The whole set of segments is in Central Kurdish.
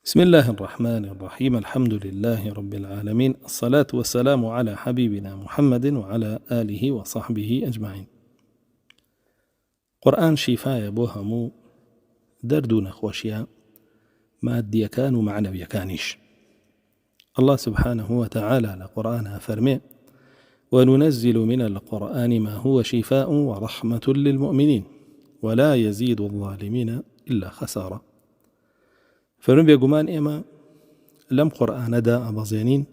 بسم الله الرحمن الرحيم. الحمد لله رب العالمين، الصلاة والسلام على حبيبنا محمد وعلى آله وصحبه أجمعين. قرآن شفاية بۆ هەموو دەرد و نەخۆشیە مادیەکان و معنەویەکانیش. الله سبحانه وتعالى لقرآنها فرمي: وننزل من القرآن ما هو شفاء ورحمة للمؤمنين ولا يزيد الظالمين إلا خسارة. فرمي بيقومان إما لم قرآن دا أبازينين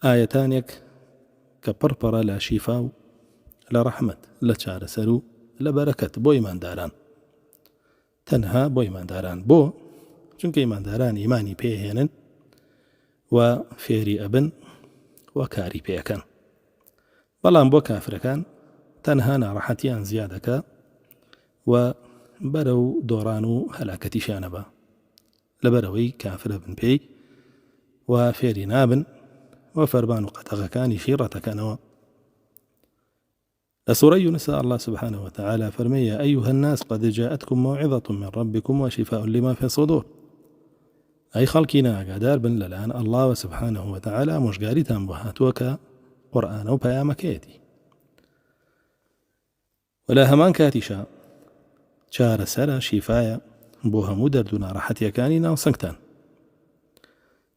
آيتانيك كبربرة لا شفاء لا رحمة لا چار سرو لا بركة بو إيمان داران، تنها بو إيمان داران بو چونك إيمان داران إيماني بيهنن وفيري أبن وكاري بيكن، بلان بو كافر كان تنها نارحتيان زيادك وبرو دورانو هلاكتي شانبا لبروي كافر بن بي وفيري نابن وفربان قتغكان شيرتكنوا. لسورة يونس الله سبحانه وتعالى فرمي: يا أيها الناس قد جاءتكم موعظة من ربكم وشفاء لما في الصدور. أي خلقنا قدار بن للآن الله سبحانه وتعالى مشقاري تنبهاتوك قرآن وبيامكيتي ولا همان كاتشا شار سر شفايا بوها مدردنا راحتي كاننا وسنكتان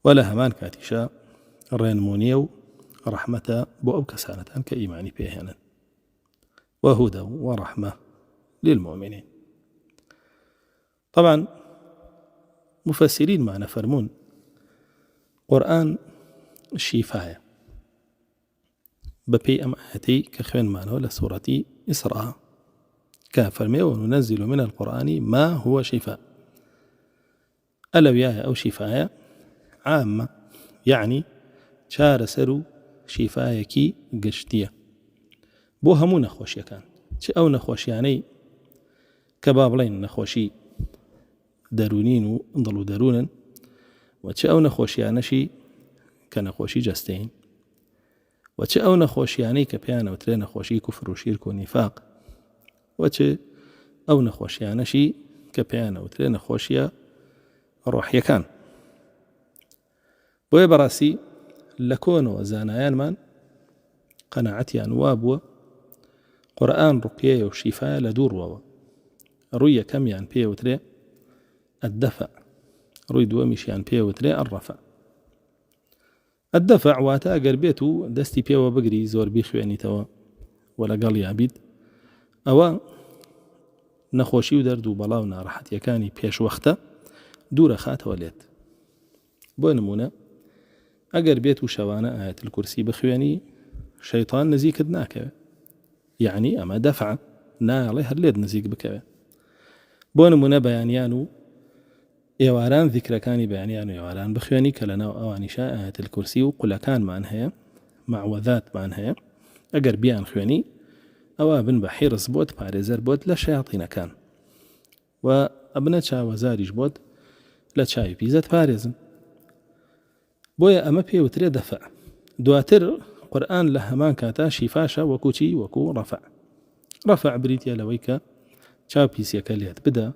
ولا همان كاتشا رينمونيو رحمة بو أو كسانتان كإيماني بيهنا وهدى ورحمة للمؤمنين. طبعا مفسرين معنا فرمون قرآن الشفاية ببي أم آتي كخوين معنا لسورة إسراء كافرمي: وننزل من القرآن ما هو شفاء. ألويايا أو شفاية عامة يعني شار سرو شفايكي قشتية بو همو نخوشي كان أو نخوشي يعني كبابلين نخوشي دارونين وانضلوا دارونا أو نخوشي يعني شي كنخوشي جستين أو نخوشي يعني كبيانا وترين نخوشي كفر وشرك ونفاق أو نخوشي يعني شي كبيانا وترين نخوشي روح يكان بوي براسي لكون وزانيان من قناعتي أنواب قرآن رقية وشفاء لدور ووا رؤية كم يعني بيه وتري الدفع روي دوامش يعني بيه وتري الرفع. الدفع واتا قربيتو دستي بيه وبقري زور بيخو يعني توا ولا قال يعبيد أو نخوشي ودرد وبلاونا راحت يكاني بيش وقتا دور خاته وليت بو نمونه اگر بيت وشوانا آية الكرسي بخواني شيطان نزيك دناك يعني أما دفع نا الله هرليد نزيك بك بو نمونه بيانيانو يواران ذكر كاني بيانيانو يواران بخواني كلنا أواني شاء آية الكرسي وقل كان معنها معوذات معنها اگر بيان خواني أوابن بحيرس بوت باريزر بوت لا شياطين كان وأبنى شاوزاريش بوت لا شاي بيزت باريزن بويا أما بيه وتري دفع دواتر قرآن لهمان كاتا شفاشا وكوشي وكو رفع بريتيا لويكا شاو بيسيكا ليت بدا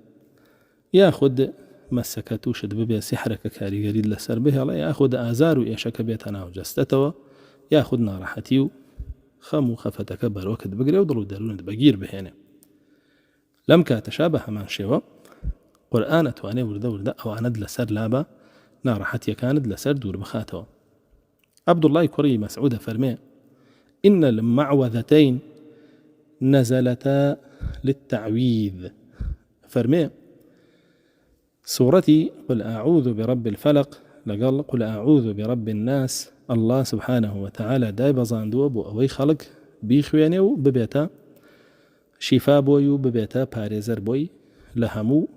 ياخد مسكتو شد ببيا سحرك كاري قريد لسر بها لا ياخد آزارو إيشاك بيتنا وجستتوا ياخد نارحتيو خمو خفتك بروكت بقري وضلو دارون بقير بهنا لم كاتشابه من شوا قرآن تواني ورده أو أند لسر لابا نارحتي كانت لسر دور بخاتوا. عبد الله كري مسعود فرمي: إن المعوذتين نزلتا للتعويذ. فرمي سورتي قل أعوذ برب الفلق لقال قل أعوذ برب الناس. الله سبحانه وتعالى دايب زاندو بو أوي خلق بيخوانيو ببيتا شفا بويو ببيتا باريزر بوي لهمو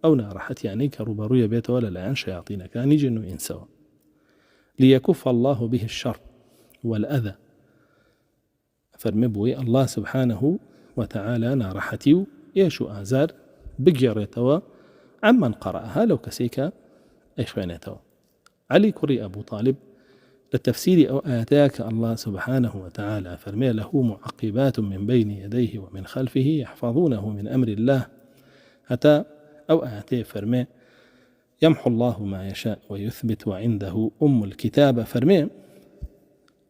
أو نارحت يعني كروبروية بيت ولا لعن شياطين كان يجنوا إنسوا ليكف الله به الشر والأذى. فرمبوي الله سبحانه وتعالى نارحتيو يشو آزار بقيريتوا عمن قرأها لو كسيكا إخوانيتوا. علي كري أبو طالب للتفسير أو آتاك الله سبحانه وتعالى فرمي له معقبات من بين يديه ومن خلفه يحفظونه من أمر الله حتى أو آتي فرمي يمحو الله ما يشاء ويثبت وعنده أم الكتاب. فرمي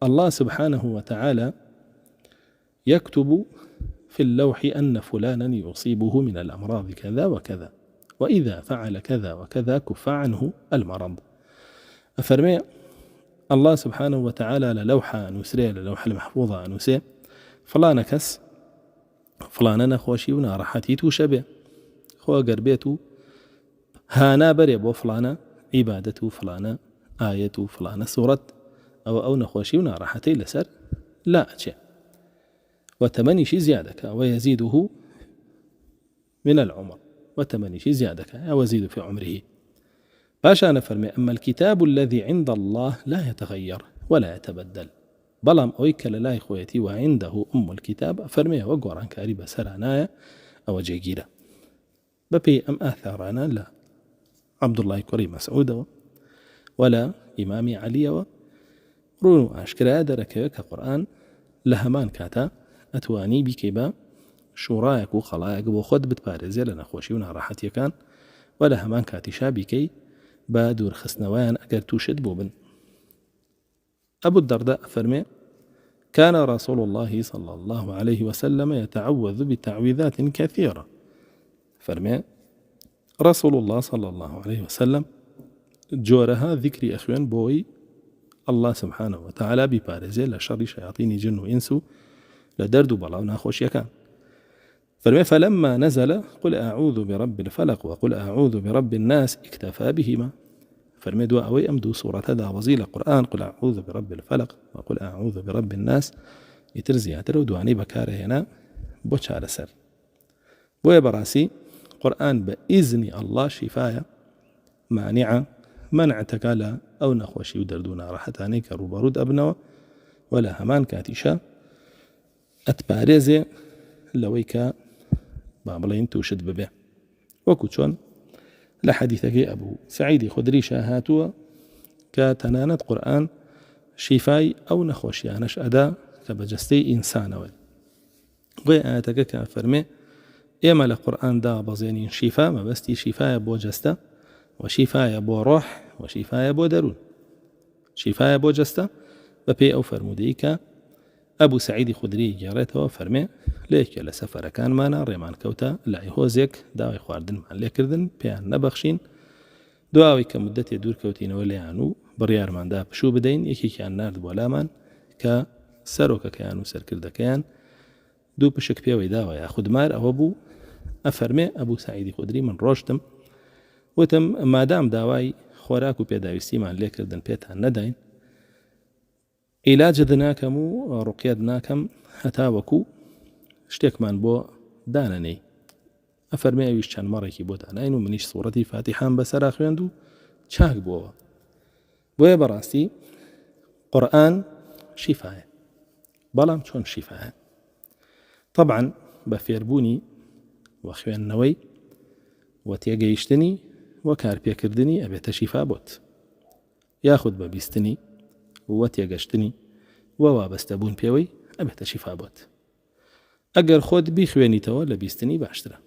الله سبحانه وتعالى يكتب في اللوح أن فلانا يصيبه من الأمراض كذا وكذا، وإذا فعل كذا وكذا كف عنه المرض. أفرمي الله سبحانه وتعالى للوحة نسري للوحة المحفوظة نسي فلانا كس فلانا نخوشي ونارحتي توشبه خو قربيتو هانا بريب وفلانا عبادته فلانا آية فلانا سورة أو نخوشي ونارحتي لسر لا أشياء وتمني شي زيادك ويزيده من العمر وتمني شي زيادك ويزيد في عمره. باشا نفرمي أما الكتاب الذي عند الله لا يتغير ولا يتبدل بلام أويك لا إخوتي وعنده أم الكتاب فرمي وقوران كاريبا سرانايا أو جيجيرا ببي أم آثارانا لا عبد الله كريم مسعود ولا إمامي علي رونو أشكرا دركيك قرآن لهمان كاتا أتواني بكيبا شورايك وخلايك بوخد بتبارزي لنا خوشيونا راحتي كان ولا همان كاتي شابيكي بادور خسنوان أقر توشد بوبن. أبو الدرداء فرمي كان رسول الله صلى الله عليه وسلم يتعوذ بتعويذات كثيرة. فرمي رسول الله صلى الله عليه وسلم جورها ذكري أخوان بوي الله سبحانه وتعالى ببارزي لشر شياطين جن وإنسو لدرد بلاونا خوش يكان. فرمي فلما نزل قل أعوذ برب الفلق وقل أعوذ برب الناس اكتفى بهما. فرمي دوا أوي أمدو سورة هذا وزيل القرآن قل أعوذ برب الفلق وقل أعوذ برب الناس يترزي هاترو دواني بكاره هنا بوش على سر بويا براسي قرآن بإذن الله شفاية مانعة منع تكالا أو نخوشي ودردونا راحتاني كروبارود أبنوا ولا همان كاتشا أتباريزي لويكا بابلين توشد ببه وكوتشون لحديثك أبو سعيد خدري شاهاتوا كتنانة قرآن شفاي أو نخوشيانش أدا كبجستي إنسان وآياتك كفرمي إما لقرآن دا بزينين شفاء ما بستي شفاء بو جستا وشفاء بو روح وشفاء بو درون شفاء بو جستا ببي أو فرموديك أبو سعيد خدري جارته وفرمي ليك لسفر كان مانا ريمان كوتا لا هوزيك داوي خواردن مع ليكردن بيان نبخشين دواوي كمدة دور كوتين ولي عنو بريار من دا بشو بدين يكي كان نارد بولامان كسروك كيانو سركرد كيان دو بشك بيوي داوي ياخد مار أو أبو أفرمي أبو سعيد خدري من روشتم وتم ما دام داوي خوراكو بيداويستي مع ليكردن بيتان ندين علاج دناكم ورقية دناكم هتاوكو شتێکمان بۆ دانەنەی ئەفەرمێ ئەویش چەند مەڕێکی بۆ داناین و منیش سوورەتی فاتیحان بەسەرا خوێند و چاک بووەوە. بۆیە بەڕاستی قورئان شیفایە بەڵام چۆن شیفایە؟ طبعا بە فێربوونی و خوێندنەوەی و تێگەیشتنی و کارپێکردنی ئەبێتە شیفا بۆت یاخود بە بیستنی و تێگەشتنی و وابەستەبوون پێوەی ئەبێتە شیفا بۆت. ئەگەر خۆت بیخوێنیتەوە لە بیستنی باشترە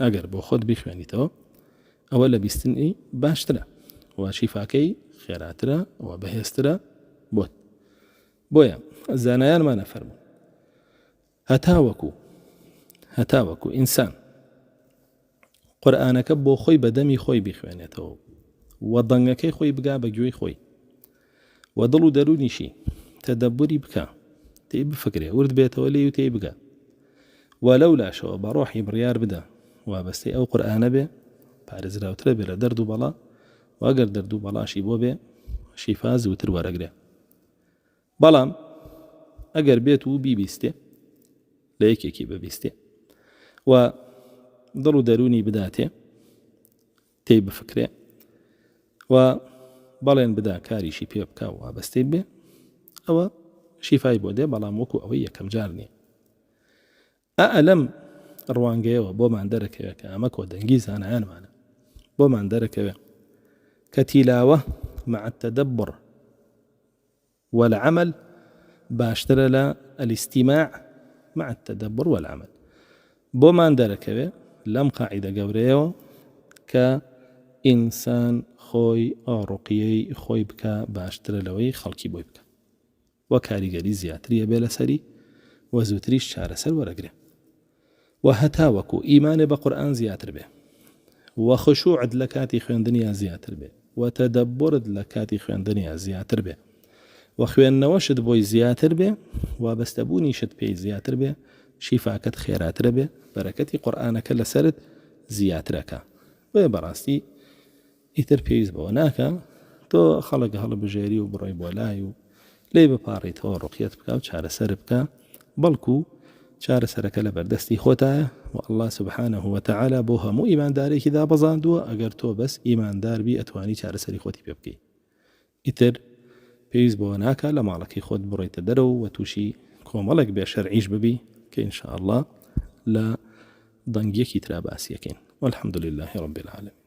ئەگەر بۆ خۆت بیخوێنیتەوە ئەوە لە بیستنی باشترە و شیفاکەی خێراترە و بەهێزترە بۆت. بۆیە زانایانمان ئەفەرموون هەتاوەکو ئینسان قورئانەکە بۆ خۆی بەدەمی خۆی بیخوێنێتەوە و دەنگەکەی خۆی بگا بە گوێی خۆی و دڵ و دەرونیشی تەدەبوری بکە تێی بفکرێ ورد بێتەوە لێی و تێی بگە و لەو لاشەوە بە ڕۆحی بڕیار بدە وابەستەی ئەو قورئانە بێ پارێزراوترە بێ لە دەرد و بەڵا و ئەگەر دەرد و بەڵاشی بۆ بێ شیفا زووتر وەرەگرێ. بەڵام ئەگەر بێت و بیبیستێ لە یەکێکی ببیستێ و دڵ و دەرونی بداتێ تێی بفکرێ و بەڵێن بدا کاریشی پێ بکە و وابەستەی بێ ئەوە شیفای بۆ دێ بەڵام وەکو ئەوەی یەکەم جار نییە. ئەلەم ڕوانگەیەوە بۆمان دەرەکەوێ کە ئەمە کۆدەنگی زانایانمانە بۆمان دەرەکەوێ کە تیلاوە مع التدبر والعمل باشترە لە الاستماع مع التدبر والعمل. بۆمان دەرەکەوێ لەم قاعیدە گەورەیەوە کە ئینسان خۆی ئاڕۆقیەی خۆی بکە باشترە لەوەی خەڵکی بۆی بکە و کاریگەری زیاتریە بێ لەسەری و زووتریش چارەسەر وەرەگرێ و هەتا وەکو ئیمانێ بە قورئان زیاتر بێ و خشوعت لە کاتی خوێندنیا زیاتر بێ و تەدەببرت لە کاتی خوێندنیا زیاتر بێ و خوێندنەوەشت بۆی زیاتر بێ و بەستەبوونیشت پێی زیاتر بێ شیفاکەت خێراترە بێ بەرەکەتی قورئانەکە لەسەرت زیاترەکە بێ بەڕاستی ئیتر پێویست بەوە ناکە تۆ خەڵک هەڵبژێری و بڕۆی بۆ لای و لێ بپاڕیتەوە ڕوقیەت بکە و چارەسەر بکە بەڵکو چارەسەرەکە لە بەردەستی خۆتایە و الله سبحانه وتعالى بۆ هەموو ئیماندارێکی دابەزاندووە ئەگەر تۆ بەس ئیماندار بی ئەتوانی چارەسەری خۆتی پێ بکەی ئیتر پێویست بەوە ناکە لە ماڵەکەی خۆت بڕۆیتە دەرەوە و تووشی کۆمەڵێک بێ شەرعیش ببی کە ئینشاء الله لە دەنگیەکی ترا باسیەکەین والحمد لله رب العالمين.